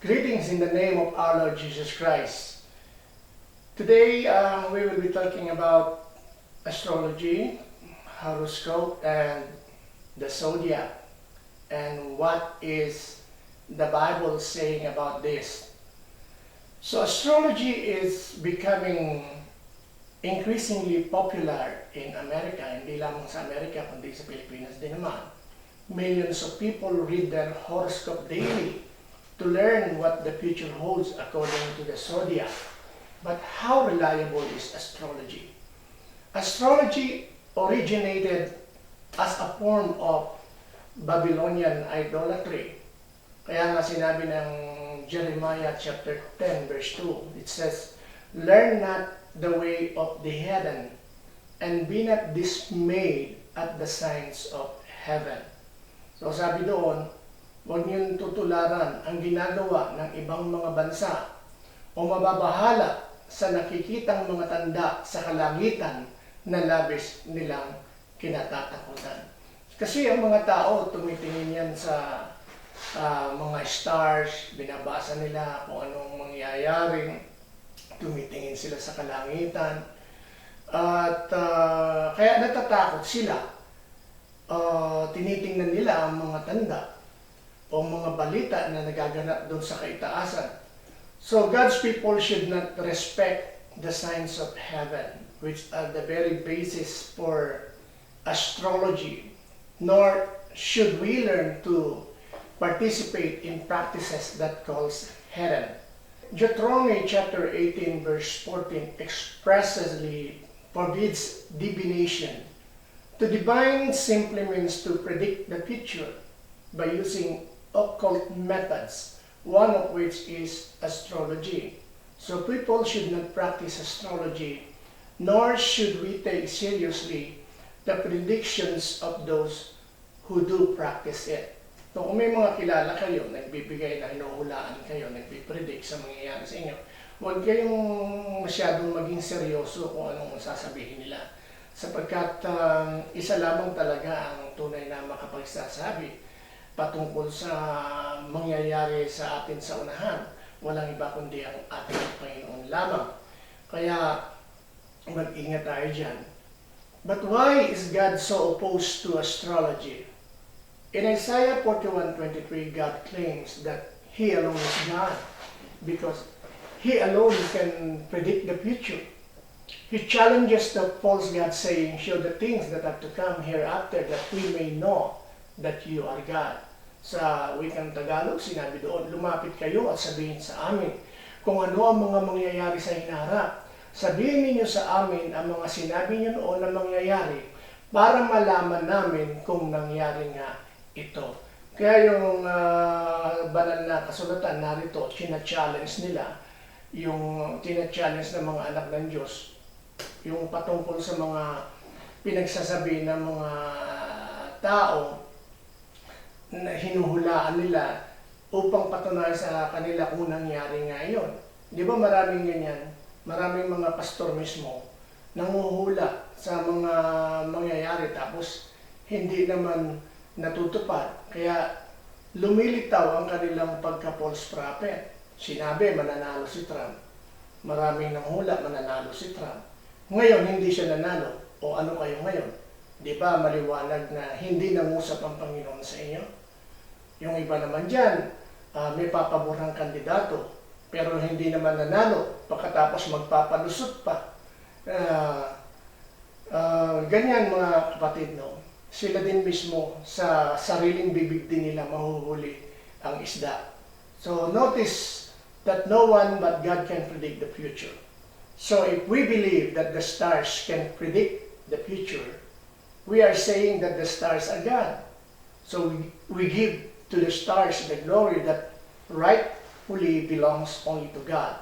Greetings in the name of our Lord Jesus Christ. Today we will be talking about astrology, horoscope, and the zodiac, and what is the Bible saying about this. So astrology is becoming increasingly popular in America, hindi lamang sa Amerika kundi sa Pilipinas din naman. Millions of people read their horoscope daily to learn what the future holds according to the zodiac. But how reliable is astrology? Astrology originated as a form of Babylonian idolatry. Kaya nga sinabi ng Jeremiah chapter 10 verse 2, it says, "Learn not the way of the heathen, and be not dismayed at the signs of heaven." So sabi doon, huwag niyong tutularan ang ginagawa ng ibang mga bansa o mababahala sa nakikitang mga tanda sa kalangitan na labis nilang kinatatakutan. Kasi ang mga tao, tumitingin yan sa mga stars, binabasa nila kung anong mangyayari, tumitingin sila sa kalangitan, at kaya natatakot sila. Tinitingnan nila ang mga tanda o mga balita na nagaganap doon sa kaitaasan. So God's people should not respect the signs of heaven, which are the very basis for astrology, nor should we learn to participate in practices that cause heaven. Deuteronomy chapter 18 verse 14 expressly forbids divination. To divine simply means to predict the future by using occult methods, one of which is astrology. So people should not practice astrology, nor should we take seriously the predictions of those who do practice it. So kung may mga kilala kayo, nagbibigay na hinuhulaan kayo, nagpipredict sa mangyayari sa inyo, huwag kayong masyadong maging seryoso kung anong sasabihin nila. Sapagkat isa lamang talaga ang tunay na makapagsasabi patungkol sa mangyayari sa atin sa unahan. Walang iba kundi ang ating Panginoon lamang. Kaya mag-ingat tayo dyan. But why is God so opposed to astrology? In Isaiah 41:23, God claims that He alone is God because He alone can predict the future. He challenges the false God saying, "Show the things that are to come hereafter that we may know that you are God." Sa wikang Tagalog, sinabi doon, lumapit kayo at sabihin sa amin kung ano ang mga mangyayari sa hinaharap. Sabihin ninyo sa amin ang mga sinabi niyo noon na mangyayari para malaman namin kung nangyari nga ito. Kaya yung banal na kasulatan narito, china-challenge nila, yung china-challenge ng mga anak ng Diyos, yung patungkol sa mga pinagsasabi ng mga tao na hinuhulaan nila upang patunayan sa kanila kung nangyari nga yun. Di ba maraming ganyan? Maraming mga pastor mismo nanguhula sa mga mangyayari tapos hindi naman natutupad. Kaya lumilitaw ang kanilang pagka-false prophet. Sinabi, mananalo si Trump. Maraming nanghula, mananalo si Trump. Ngayon, hindi siya nanalo. O ano kayo ngayon? Di ba maliwanag na hindi nangusap ang Panginoon sa inyo? Yung iba naman dyan, may papaborang kandidato, pero hindi naman nanalo, pagkatapos magpapalusot pa. Ganyan mga kapatid, no? Sila din mismo sa sariling bibig din nila mahuhuli ang isda. So notice that no one but God can predict the future. So if we believe that the stars can predict the future, we are saying that the stars are God. So we give to the stars the glory that rightfully belongs only to God.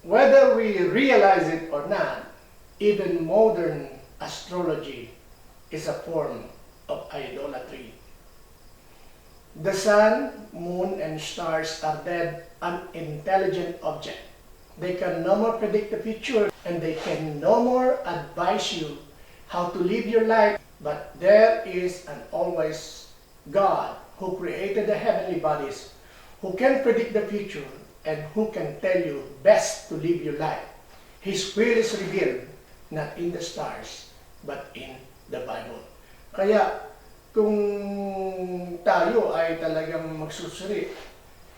Whether we realize it or not, even modern astrology is a form of idolatry. The sun, moon, and stars are dead, unintelligent objects. They can no more predict the future, and they can no more advise you how to live your life. But there is an always God who created the heavenly bodies, who can predict the future, and who can tell you best to live your life. His will is revealed not in the stars, but in the Bible. Kaya, kung tayo ay talagang magsusuri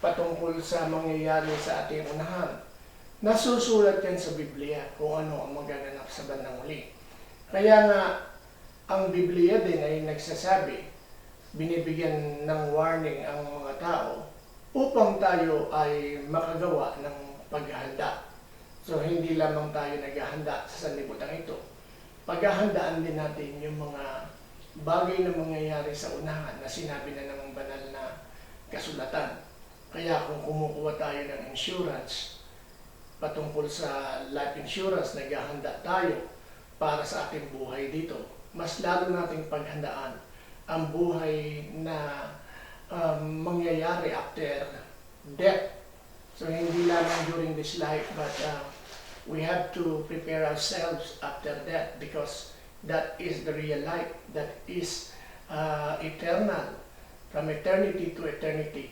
patungkol sa mangyayari sa ating unahan, nasusulat yan sa Biblia kung ano ang magaganap sa bandang huli. Kaya nga, ang Biblia din ay nagsasabi, binibigyan ng warning ang mga tao upang tayo ay makagawa ng paghahanda. So, hindi lamang tayo naghahanda sa sanlibutan ito. Paghahandaan din natin yung mga bagay na mangyayari sa unahan na sinabi na ng banal na kasulatan. Kaya kung kumukuha tayo ng insurance, patungkol sa life insurance, naghahanda tayo para sa ating buhay dito. Mas lalo nating paghandaan ang buhay na mangyayari after death. So hindi lamang during this life, but we have to prepare ourselves after death, because that is the real life, that is eternal, from eternity to eternity.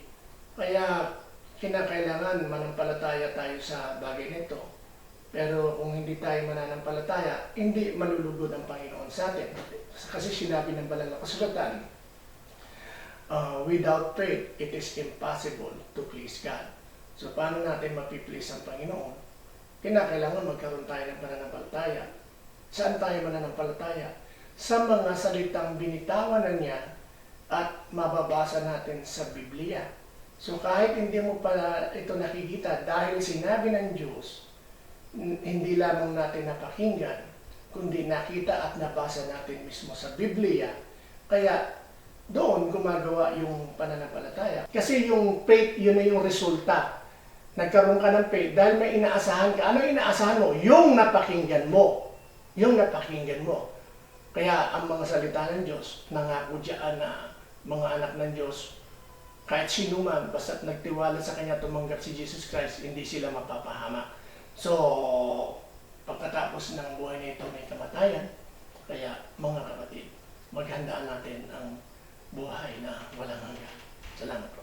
Kaya kinakailangan manampalataya tayo sa bagay nito. Pero kung hindi tayo mananampalataya, hindi malulugod ang Panginoon sa atin. Kasi sinabi ng banal na kasulatan, without faith, it is impossible to please God. So paano natin mapiplease ang Panginoon? Kinakailangan magkaroon tayo ng pananampalataya. Saan tayo mananampalataya? Sa mga salitang binitawan na niya at mababasa natin sa Biblia. So kahit hindi mo pa ito nakikita, dahil sinabi ng Diyos, hindi lamang natin napakinggan, kundi nakita at nabasa natin mismo sa Biblia. Kaya doon gumagawa yung pananampalataya. Kasi yung faith, yun na yung resulta. Nagkaroon ka ng faith dahil may inaasahan ka. Ano inaasahan mo? Yung napakinggan mo. Yung napakinggan mo. Kaya ang mga salita ng Diyos, nangako diyan na mga anak ng Diyos, kahit sino man, basta nagtiwala sa Kanya, tumanggap si Jesus Christ, hindi sila mapapahamak. So, pagkatapos ng buhay nito may kamatayan, kaya mga kapatid, maghandaan natin ang buhay na walang hanggan. Salamat po.